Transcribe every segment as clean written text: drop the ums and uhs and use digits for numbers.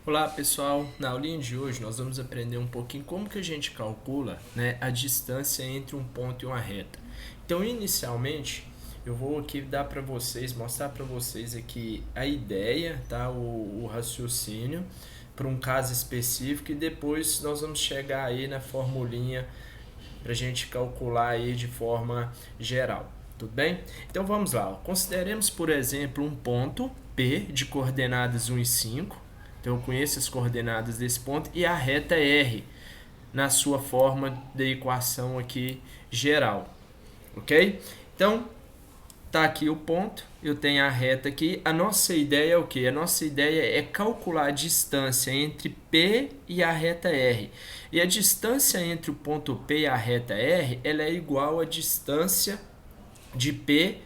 Olá pessoal, na aulinha de hoje nós vamos aprender um pouquinho como que a gente calcula, né, a distância entre um ponto e uma reta. Então inicialmente eu vou aqui mostrar para vocês aqui a ideia, tá, o raciocínio para um caso específico e depois nós vamos chegar aí na formulinha para a gente calcular aí de forma geral. Tudo bem? Então vamos lá. Consideremos, por exemplo, um ponto P de coordenadas 1 e 5. Então eu conheço as coordenadas desse ponto e a reta R na sua forma da equação aqui geral. Ok? Então tá aqui o ponto, eu tenho a reta aqui. A nossa ideia é o quê? A nossa ideia é calcular a distância entre P e a reta R. E a distância entre o ponto P e a reta R, ela é igual à distância de P,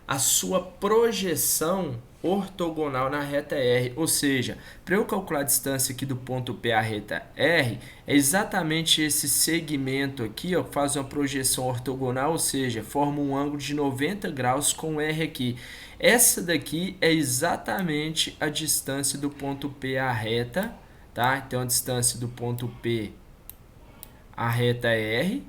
a sua projeção ortogonal na reta R. Ou seja, para eu calcular a distância aqui do ponto P à reta R, é exatamente esse segmento aqui, ó, que faz uma projeção ortogonal, ou seja, forma um ângulo de 90 graus com R aqui. Essa daqui é exatamente a distância do ponto P à reta, tá? Então, a distância do ponto P à reta R,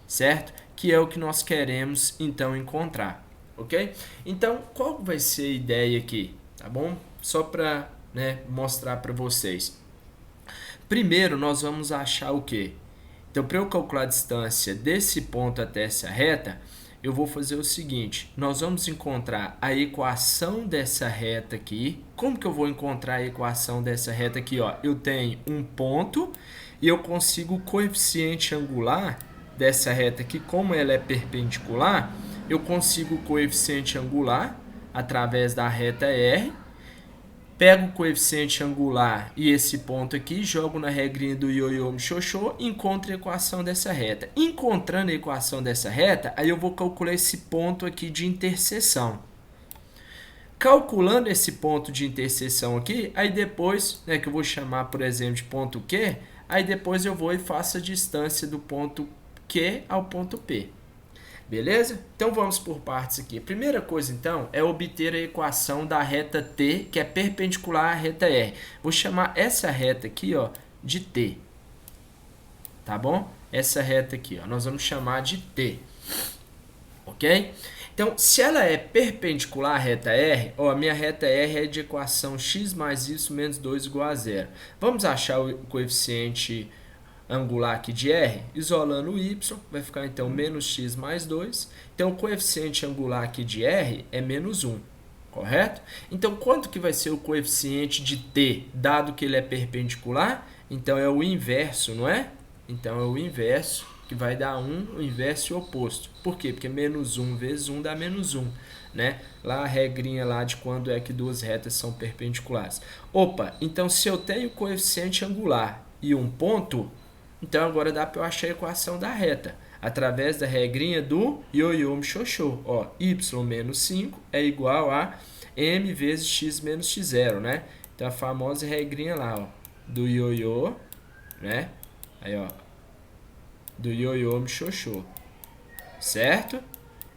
certo? Que é o que nós queremos, então, encontrar, ok? Então, qual vai ser a ideia aqui, tá bom? Só para, né, mostrar para vocês. Primeiro, nós vamos achar o quê? Então, para eu calcular a distância desse ponto até essa reta, eu vou fazer o seguinte, nós vamos encontrar a equação dessa reta aqui. Como que eu vou encontrar a equação dessa reta aqui? Ó? Eu tenho um ponto e eu consigo o coeficiente angular dessa reta aqui, como ela é perpendicular, eu consigo o coeficiente angular através da reta R, pego o coeficiente angular e esse ponto aqui, jogo na regrinha do ioiô mixoxô, encontro a equação dessa reta. Encontrando a equação dessa reta, aí eu vou calcular esse ponto aqui de interseção. Calculando esse ponto de interseção aqui, aí depois, né, que eu vou chamar, por exemplo, de ponto Q, aí depois eu vou e faço a distância do ponto Q ao ponto P. Beleza? Então vamos por partes aqui. A primeira coisa, então, é obter a equação da reta T, que é perpendicular à reta R. Vou chamar essa reta aqui, ó, de T. Tá bom? Essa reta aqui, ó, nós vamos chamar de T. Ok? Então, se ela é perpendicular à reta R, ó, a minha reta R é de equação x mais y menos 2 igual a zero. Vamos achar o coeficiente angular aqui de R, isolando o y, vai ficar então menos x mais 2. Então, o coeficiente angular aqui de R é menos 1, correto? Então, quanto que vai ser o coeficiente de T, dado que ele é perpendicular? Então, é o inverso, não é? Então, é o inverso, que vai dar 1, o inverso e o oposto. Por quê? Porque menos 1 vezes 1 dá menos 1. Né? Lá a regrinha lá de quando é que duas retas são perpendiculares. Opa, então se eu tenho coeficiente angular e um ponto, então agora dá para eu achar a equação da reta, através da regrinha do ioiô mixoxô. Ó, y menos 5 é igual a m vezes x menos x0, né? Então a famosa regrinha lá, ó, do ioiô, né? Aí, ó, do ioiô mixoxô, certo?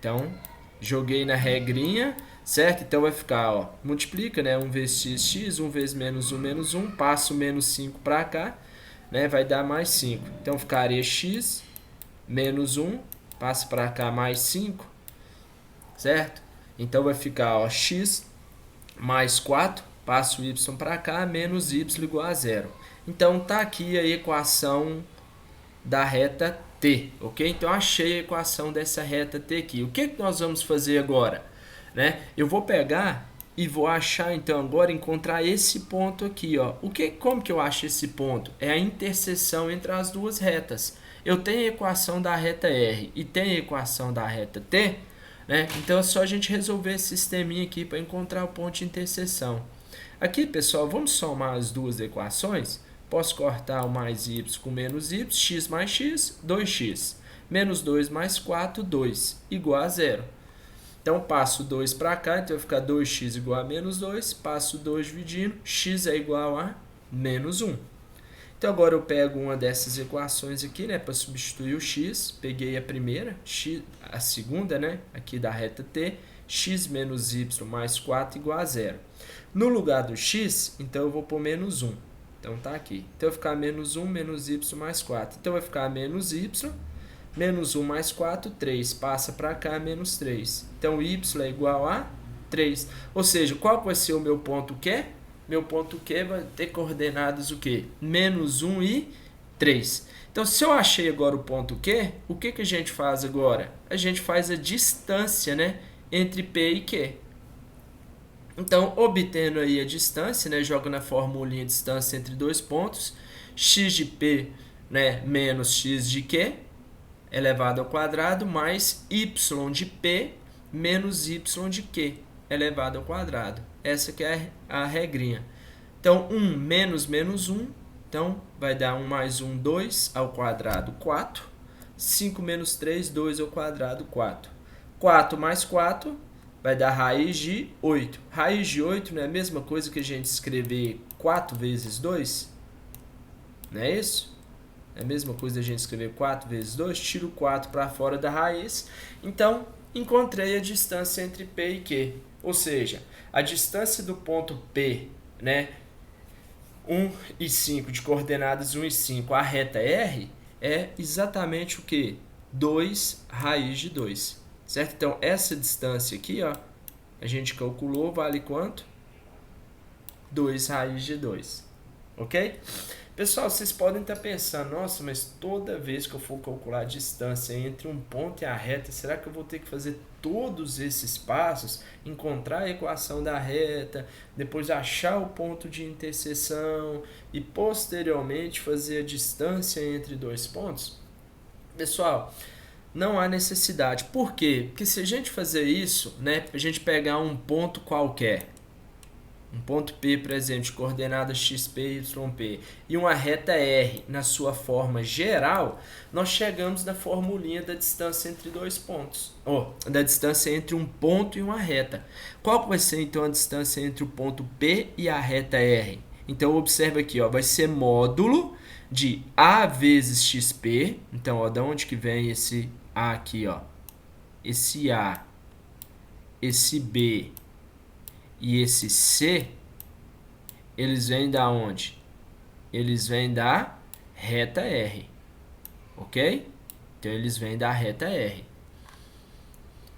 Então, joguei na regrinha, certo? Então vai ficar, ó, multiplica, né? 1 vezes x, x, 1 vezes menos 1, passo menos 5 para cá, né? Vai dar mais 5. Então ficaria x menos 1, passa para cá mais 5, certo? Então vai ficar, ó, x mais 4, passo y para cá, menos y igual a zero. Então tá aqui a equação da reta T, ok? Então achei a equação dessa reta T aqui. O que nós vamos fazer agora? Né? Eu vou pegar e vou achar, então, agora encontrar esse ponto aqui, ó. Como que eu acho esse ponto? É a interseção entre as duas retas. Eu tenho a equação da reta R e tenho a equação da reta T, né? Então é só a gente resolver esse sisteminha aqui para encontrar o ponto de interseção. Aqui, pessoal, vamos somar as duas equações. Posso cortar o mais y com menos y, x mais x, 2x. Menos 2 mais 4, 2, igual a zero. Então, passo 2 para cá, então vai ficar 2x igual a menos 2, passo 2 dividindo, x é igual a menos 1. Então, agora eu pego uma dessas equações aqui, né, para substituir o x, peguei a primeira, x, a segunda, né, aqui da reta T, x menos y mais 4 igual a 0. No lugar do x, então eu vou pôr menos 1. Então tá aqui. Então vai ficar menos 1 menos y mais 4. Então vai ficar menos y, menos 1 mais 4, 3. Passa para cá, menos 3. Então y é igual a 3. Ou seja, qual vai ser o meu ponto Q? Meu ponto Q vai ter coordenadas o quê? Menos 1 e 3. Então, se eu achei agora o ponto Q, o que a gente faz agora? A gente faz a distância, né, entre P e Q. Então, obtendo aí a distância, né, joga na formulinha distância entre dois pontos, x de P, né, menos x de Q, elevado ao quadrado, mais y de P menos y de Q, elevado ao quadrado. Essa que é a regrinha. Então, 1 menos menos 1, então vai dar 1 mais 1, 2 ao quadrado, 4. 5 menos 3, 2 ao quadrado, 4. 4 mais 4 vai dar raiz de 8. Raiz de 8 não é a mesma coisa que a gente escrever 4 vezes 2? Não é isso? É a mesma coisa a gente escrever 4 vezes 2, tiro 4 para fora da raiz. Então, encontrei a distância entre P e Q. Ou seja, a distância do ponto P, né, 1 e 5, de coordenadas 1 e 5, a reta R, é exatamente o que? 2 raiz de 2. Certo? Então, essa distância aqui, ó, a gente calculou, vale quanto? 2 raiz de 2. Ok? Pessoal, vocês podem estar pensando, nossa, mas toda vez que eu for calcular a distância entre um ponto e a reta, será que eu vou ter que fazer todos esses passos? Encontrar a equação da reta, depois achar o ponto de interseção e posteriormente fazer a distância entre dois pontos? Pessoal, não há necessidade. Por quê? Porque se a gente fazer isso, né, a gente pegar um ponto qualquer, um ponto P, por exemplo, de coordenadas XP e YP, e uma reta R na sua forma geral, nós chegamos na formulinha da distância entre dois pontos, ou da distância entre um ponto e uma reta. Qual vai ser, então, a distância entre o ponto P e a reta R? Então, observa aqui, ó, vai ser módulo de A vezes XP. Então, ó, da onde que vem esse A aqui, ó? Esse A, esse B e esse C, eles vêm da onde? Eles vêm da reta R, ok? Então, eles vêm da reta R.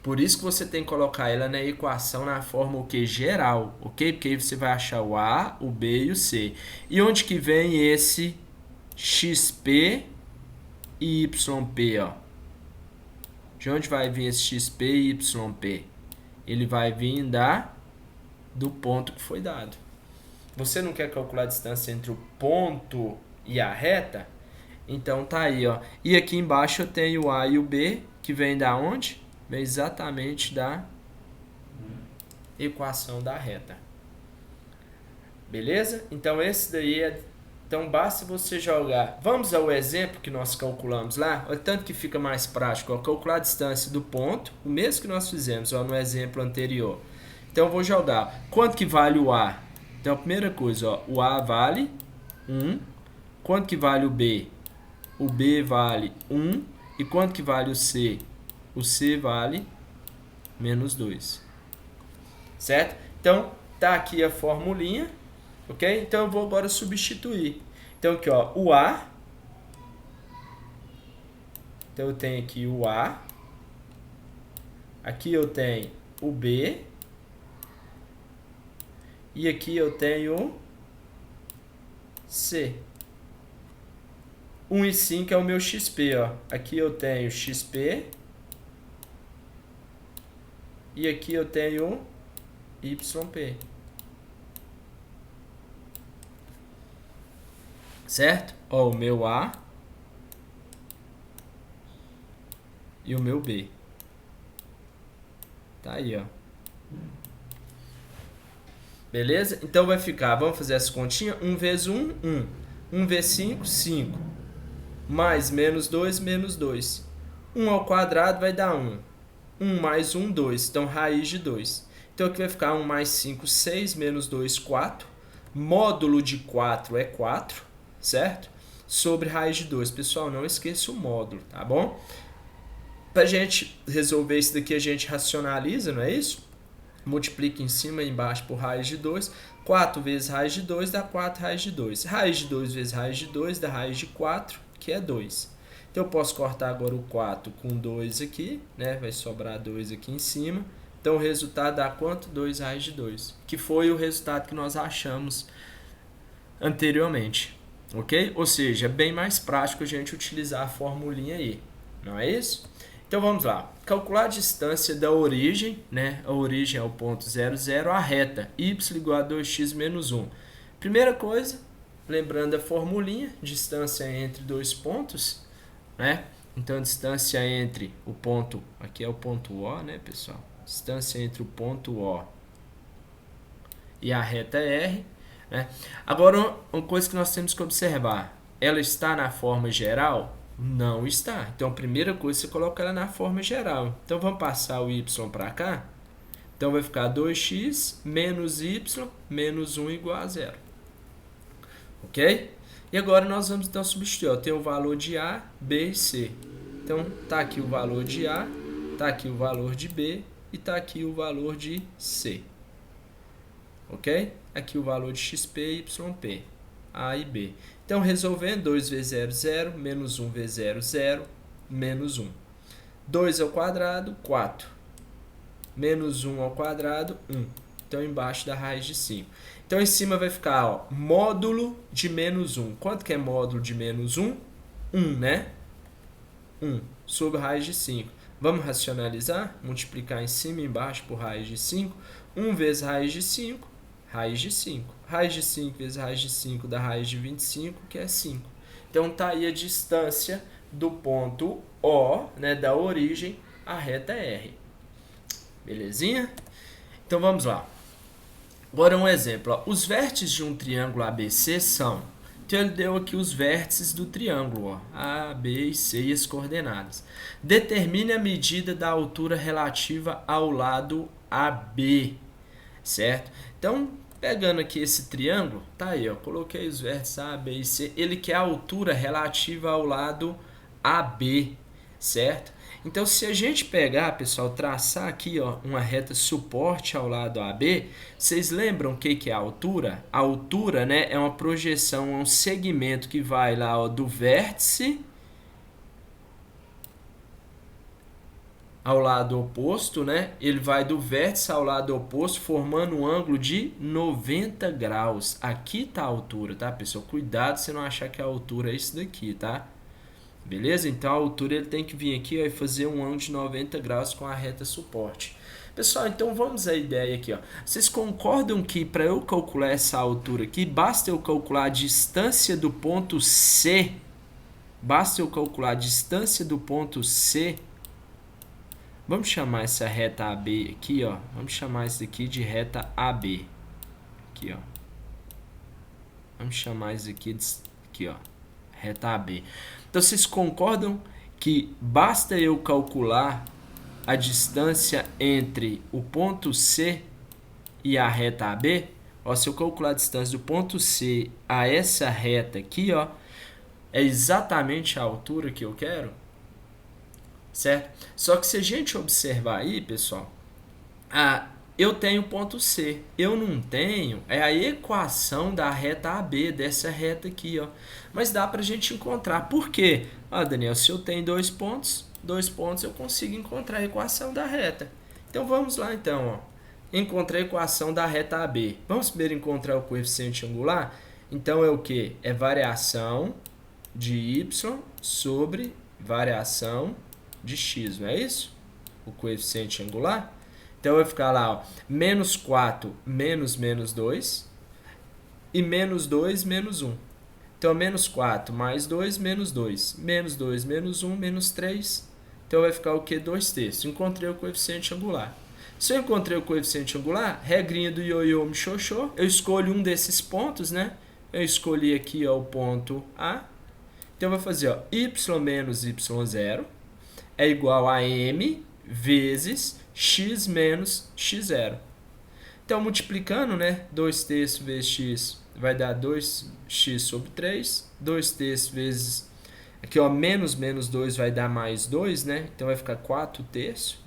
Por isso que você tem que colocar ela na equação na forma o que? Geral, ok? Porque aí você vai achar o A, o B e o C. E onde que vem esse XP e YP, ó? De onde vai vir esse XP e YP? Ele vai vir do ponto que foi dado. Você não quer calcular a distância entre o ponto e a reta? Então tá aí, ó. E aqui embaixo eu tenho o A e o B, que vem da onde? Vem exatamente da equação da reta. Beleza? Então esse daí é... Então basta você jogar. Vamos ao exemplo que nós calculamos lá. Olha tanto que fica mais prático, ó. Calcular a distância do ponto, o mesmo que nós fizemos, ó, no exemplo anterior. Então eu vou jogar. Quanto que vale o A? Então a primeira coisa, ó, o A vale 1. Quanto que vale o B? O B vale 1. E quanto que vale o C? O C vale menos 2. Certo? Então tá aqui a formulinha, ok? Então eu vou agora substituir. Então aqui, ó, o A. Então eu tenho aqui o A. Aqui eu tenho o B. E aqui eu tenho C. 1 e 5 é o meu XP, ó. Aqui eu tenho XP. E aqui eu tenho YP. Certo? Ó, o meu A e o meu B. Tá aí, ó. Beleza? Então vai ficar, vamos fazer essa continha. 1 vezes 1, 1. 1 vezes 5, 5. Mais menos 2, menos 2. 1 ao quadrado vai dar 1. 1 mais 1, 2. Então, raiz de 2. Então, aqui vai ficar 1 mais 5, 6. Menos 2, 4. Módulo de 4 é 4, certo? Sobre raiz de 2. Pessoal, não esqueça o módulo, tá bom? Para a gente resolver isso daqui, a gente racionaliza, não é isso? Multiplica em cima e embaixo por raiz de 2. 4 vezes raiz de 2 dá 4 raiz de 2. Raiz de 2 vezes raiz de 2 dá raiz de 4, que é 2. Então eu posso cortar agora o 4 com 2 aqui, né? Vai sobrar 2 aqui em cima. Então o resultado dá quanto? 2 raiz de 2, que foi o resultado que nós achamos anteriormente. Ok? Ou seja, é bem mais prático a gente utilizar a formulinha aí. Não é isso? Então vamos lá. Calcular a distância da origem, né? A origem é o ponto 0, 0, a reta y igual a 2x menos 1. Primeira coisa, lembrando a formulinha, distância entre dois pontos, né? Então a distância entre o ponto, aqui é o ponto O, né, pessoal? Distância entre o ponto O e a reta R, né? Agora, uma coisa que nós temos que observar, ela está na forma geral? Não está. Então, a primeira coisa, você coloca ela na forma geral. Então, vamos passar o y para cá. Então, vai ficar 2x menos y menos 1 igual a 0. Ok? E agora, nós vamos, então, substituir. Tem o valor de A, B e C. Então, está aqui o valor de A, está aqui o valor de B e está aqui o valor de C. Ok? Aqui o valor de xp e yp, A e B. Então, resolvendo, 2 vezes 0, 0, menos 1 vezes 0, 0, menos 1. 2 ao quadrado, 4. Menos 1 ao quadrado, 1. Então, embaixo da raiz de 5. Então, em cima vai ficar, ó, módulo de menos 1. Quanto que é módulo de menos 1? 1, né? 1 sobre raiz de 5. Vamos racionalizar? Multiplicar em cima e embaixo por raiz de 5. 1 vezes raiz de 5. Raiz de 5. Raiz de 5 vezes raiz de 5 dá raiz de 25, que é 5. Então, tá aí a distância do ponto O, né, da origem, à reta R. Belezinha? Então, vamos lá. Agora, um exemplo. Ó. Os vértices de um triângulo ABC são... Então, ele deu aqui os vértices do triângulo, ó, A, B e C e as coordenadas. Determine a medida da altura relativa ao lado AB, certo? Então, pegando aqui esse triângulo, tá aí, ó, coloquei os vértices A, B e C, ele quer a altura relativa ao lado AB, certo? Então, se a gente pegar, pessoal, traçar aqui, ó, uma reta suporte ao lado AB, vocês lembram o que é a altura? A altura, né, é uma projeção, é um segmento que vai lá, ó, do vértice ao lado oposto, né? Ele vai do vértice ao lado oposto, formando um ângulo de 90 graus. Aqui tá a altura, tá, pessoal? Cuidado se não achar que a altura é isso daqui, tá? Beleza? Então, a altura ele tem que vir aqui, ó, e fazer um ângulo de 90 graus com a reta suporte. Pessoal, então vamos à ideia aqui, ó. Vocês concordam que para eu calcular essa altura aqui, basta eu calcular a distância do ponto C? Basta eu calcular a distância do ponto C. Vamos chamar essa reta AB aqui, ó. Vamos chamar isso aqui de reta AB. Aqui, ó. Vamos chamar isso aqui, ó. Reta AB. Então, vocês concordam que basta eu calcular a distância entre o ponto C e a reta AB? Ó, se eu calcular a distância do ponto C a essa reta aqui, ó, é exatamente a altura que eu quero, certo? Só que se a gente observar aí, pessoal, eu tenho ponto C, eu não tenho, é a equação da reta AB, dessa reta aqui, ó. Mas dá pra gente encontrar. Por quê? Ah, Daniel, se eu tenho dois pontos eu consigo encontrar a equação da reta. Então vamos lá então, ó. Encontrei a equação da reta AB. Vamos primeiro encontrar o coeficiente angular? Então é o que? É variação de y sobre variação de x, não é isso? O coeficiente angular. Então vai ficar lá, ó, menos 4 menos menos 2 e menos 2 menos 1. Então, menos 4 mais 2, menos 2. Menos 2 menos 1, menos 3. Então, vai ficar o quê? 2/3. Encontrei o coeficiente angular. Se eu encontrei o coeficiente angular, regrinha do ioiô me xoxô, eu escolho um desses pontos, né? Eu escolhi aqui, ó, o ponto A. Então, eu vou fazer, ó, y menos y0 é igual a m vezes x menos x0. Então, multiplicando, né? 2/3 vezes x vai dar 2x sobre 3. 2/3 vezes Aqui, ó, menos 2 vai dar mais 2, né? Então vai ficar 4 terços.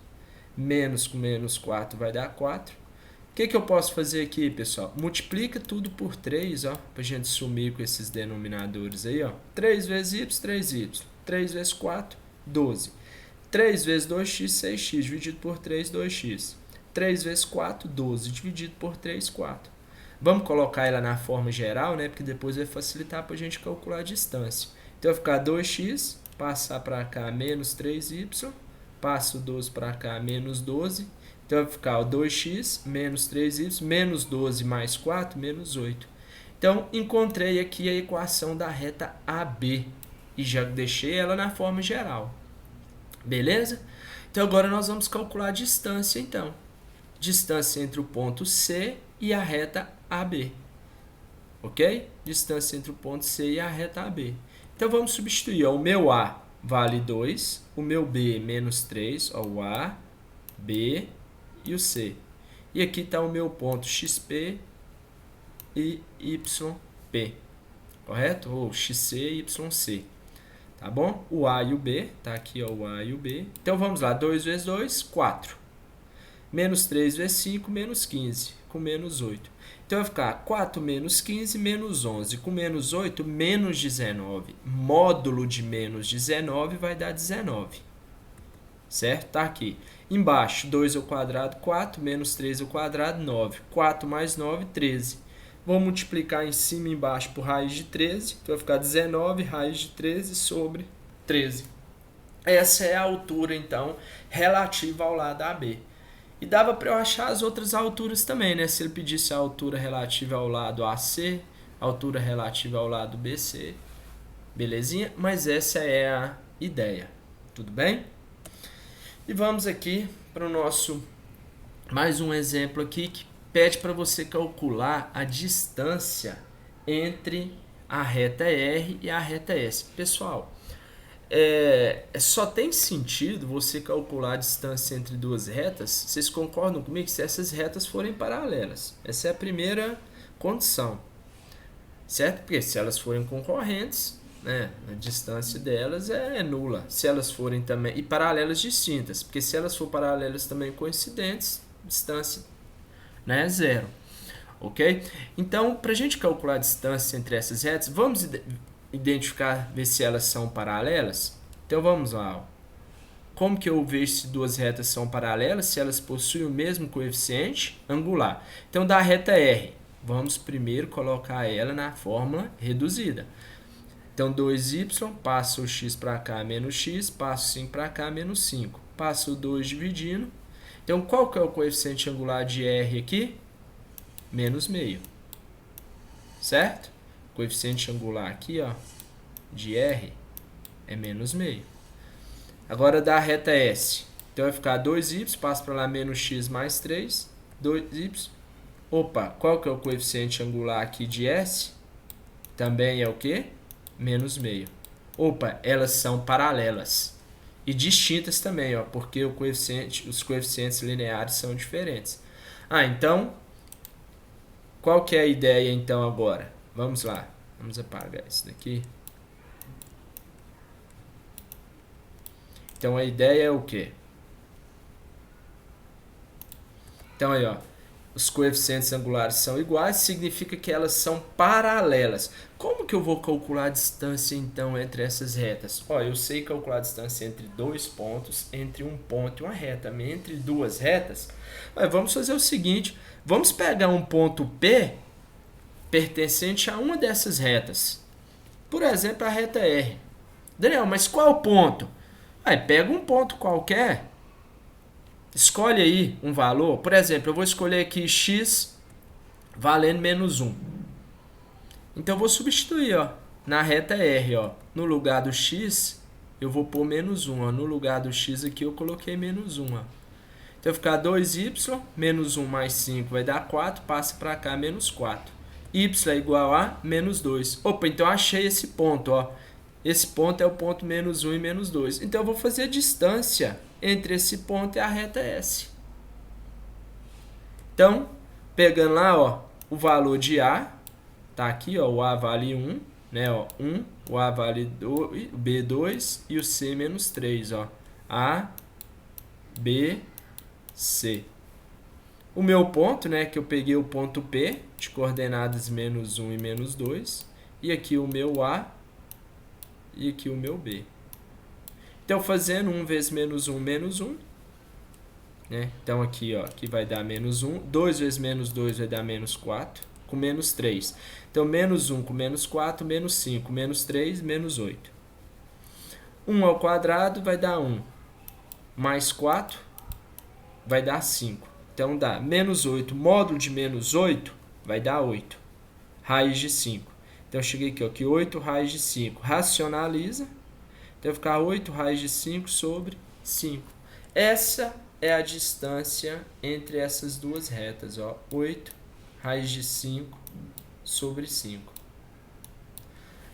Menos com menos 4 vai dar 4. O que eu posso fazer aqui, pessoal? Multiplica tudo por 3, ó, pra gente sumir com esses denominadores aí, ó. 3 vezes y, 3y. 3 vezes 4, 12. 3 vezes 2x, 6x, dividido por 3, 2x. 3 vezes 4, 12, dividido por 3, 4. Vamos colocar ela na forma geral, né? Porque depois vai facilitar para a gente calcular a distância. Então, vai ficar 2x, passar para cá, menos 3y. Passo 12 para cá, menos 12. Então, vai ficar 2x, menos 3y, menos 12 mais 4, menos 8. Então, encontrei aqui a equação da reta AB. E já deixei ela na forma geral. Beleza? Então, agora nós vamos calcular a distância, então. Distância entre o ponto C e a reta AB. Ok? Distância entre o ponto C e a reta AB. Então, vamos substituir. Ó, o meu A vale 2, o meu B menos 3, ó, o A, B e o C. E aqui está o meu ponto XP e YP, correto? Ou XC e YC, tá bom? O A e o B, tá aqui, ó, o A e o B. Então, vamos lá, 2 vezes 2, 4. Menos 3 vezes 5, menos 15, com menos 8. Então, vai ficar 4 menos 15, menos 11. Com menos 8, menos 19. Módulo de menos 19 vai dar 19. Certo? Tá aqui. Embaixo, 2 ao quadrado, 4. Menos 3 ao quadrado, 9. 4 mais 9, 13. Vou multiplicar em cima e embaixo por raiz de 13. Então, vai ficar 19 raiz de 13 sobre 13. Essa é a altura, então, relativa ao lado AB. E dava para eu achar as outras alturas também, né? Se ele pedisse a altura relativa ao lado AC, a altura relativa ao lado BC, belezinha? Mas essa é a ideia, tudo bem? E vamos aqui para o nosso, mais um exemplo aqui, que pede para você calcular a distância entre a reta R e a reta S. Pessoal, só tem sentido você calcular a distância entre duas retas, vocês concordam comigo, se essas retas forem paralelas. Essa é a primeira condição, certo? Porque se elas forem concorrentes, né, a distância delas é nula. Se elas forem também, e paralelas distintas, porque se elas forem paralelas também coincidentes, distância, né, é zero. Ok? Então, para a gente calcular a distância entre essas retas, vamos identificar, ver se elas são paralelas. Então vamos lá. Ó. Como que eu vejo se duas retas são paralelas? Se elas possuem o mesmo coeficiente angular. Então da reta R, vamos primeiro colocar ela na fórmula reduzida. Então 2y, passo o x para cá, menos x, passo 5 para cá, menos 5. Passo o 2 dividindo. Então qual que é o coeficiente angular de R aqui? Menos meio. Certo? Coeficiente angular aqui, ó, de R é menos meio. Agora da reta S. Então vai ficar 2y, passa para lá menos x mais 3, 2y. Opa, qual que é o coeficiente angular aqui de S? Também é o quê? Menos meio. Opa, elas são paralelas. E distintas também, ó, porque os coeficientes lineares são diferentes. Então, qual que é a ideia então agora? Vamos lá, vamos apagar isso daqui. Então a ideia é o quê? Então aí, ó, os coeficientes angulares são iguais, significa que elas são paralelas. Como que eu vou calcular a distância então entre essas retas? Ó, eu sei calcular a distância entre dois pontos, entre um ponto e uma reta, mas entre duas retas. Mas vamos fazer o seguinte, vamos pegar um ponto P pertencente a uma dessas retas. Por exemplo, a reta R. Daniel, mas qual ponto? Pega um ponto qualquer, escolhe aí um valor. Por exemplo, eu vou escolher aqui x valendo menos 1. Então, eu vou substituir, ó, na reta R. Ó, no lugar do x, eu vou pôr menos 1. Ó, no lugar do x aqui, eu coloquei menos 1. Ó. Então, vai ficar 2y, menos 1 mais 5 vai dar 4, passa para cá, menos 4. Y é igual a menos 2. Opa, então eu achei esse ponto, ó. Esse ponto é o ponto menos 1 e menos 2. Então eu vou fazer a distância entre esse ponto e a reta S. Então, pegando lá, ó, o valor de A, tá aqui, ó, o A vale 1, né, ó, 1, o A vale 2, B2 e o C menos 3, ó. A, B, C. O meu ponto, né, que eu peguei o ponto P, de coordenadas menos 1 e menos 2, e aqui o meu A, e aqui o meu B. Então, fazendo 1 vezes menos 1, né? Então, aqui, ó, aqui vai dar menos 1, 2 vezes menos 2 vai dar menos 4, com menos 3. Então, menos 1 com menos 4, menos 5, menos 3, menos 8. 1 ao quadrado vai dar 1, mais 4 vai dar 5. Então, dá menos 8, módulo de menos 8 vai dar 8, raiz de 5. Então, eu cheguei aqui, ó, que 8 raiz de 5. Racionaliza. Então, vai ficar 8 raiz de 5 sobre 5. Essa é a distância entre essas duas retas, ó. 8 raiz de 5 sobre 5.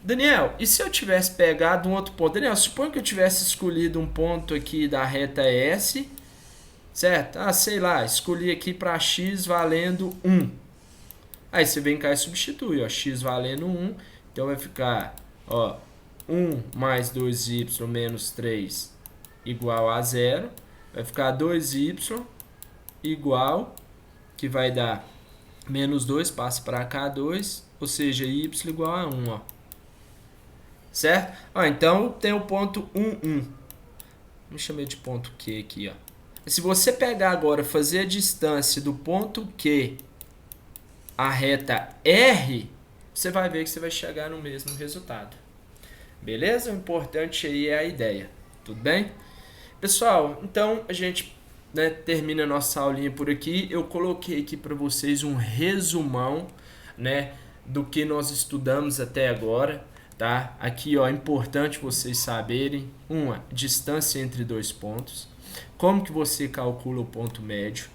Daniel, e se eu tivesse pegado um outro ponto? Daniel, suponha que eu tivesse escolhido um ponto aqui da reta S, certo? Ah, sei lá, escolhi aqui para x valendo 1. Aí você vem cá e substitui, ó, x valendo 1. Então vai ficar, ó, 1 mais 2y menos 3 igual a 0. Vai ficar 2y igual, que vai dar menos 2, passa para cá 2, ou seja, y igual a 1, ó. Certo? Ó, então tem o ponto 1, 1. Vamos chamar de ponto Q aqui, ó. Se você pegar agora, fazer a distância do ponto Q à reta R, você vai ver que você vai chegar no mesmo resultado. Beleza? O importante aí é a ideia. Tudo bem? Pessoal, então a gente, né, termina a nossa aulinha por aqui. Eu coloquei aqui para vocês um resumão, né, do que nós estudamos até agora. Tá? Aqui, ó, é importante vocês saberem uma distância entre dois pontos, como que você calcula o ponto médio,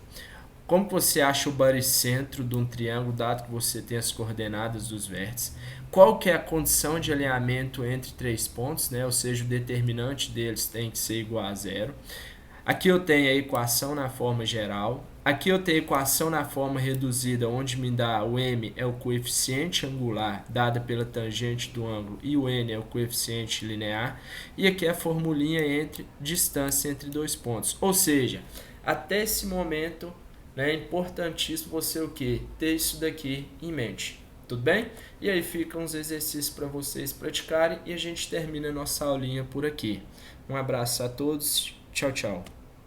como que você acha o baricentro de um triângulo, dado que você tem as coordenadas dos vértices, qual que é a condição de alinhamento entre três pontos, né? Ou seja, o determinante deles tem que ser igual a 0. Aqui eu tenho a equação na forma geral. Aqui eu tenho a equação na forma reduzida, onde me dá o m é o coeficiente angular dada pela tangente do ângulo e o n é o coeficiente linear. E aqui é a formulinha entre distância entre dois pontos. Ou seja, até esse momento, né, é importantíssimo você o quê? Ter isso daqui em mente. Tudo bem? E aí ficam os exercícios para vocês praticarem e a gente termina a nossa aulinha por aqui. Um abraço a todos. Tchau, tchau.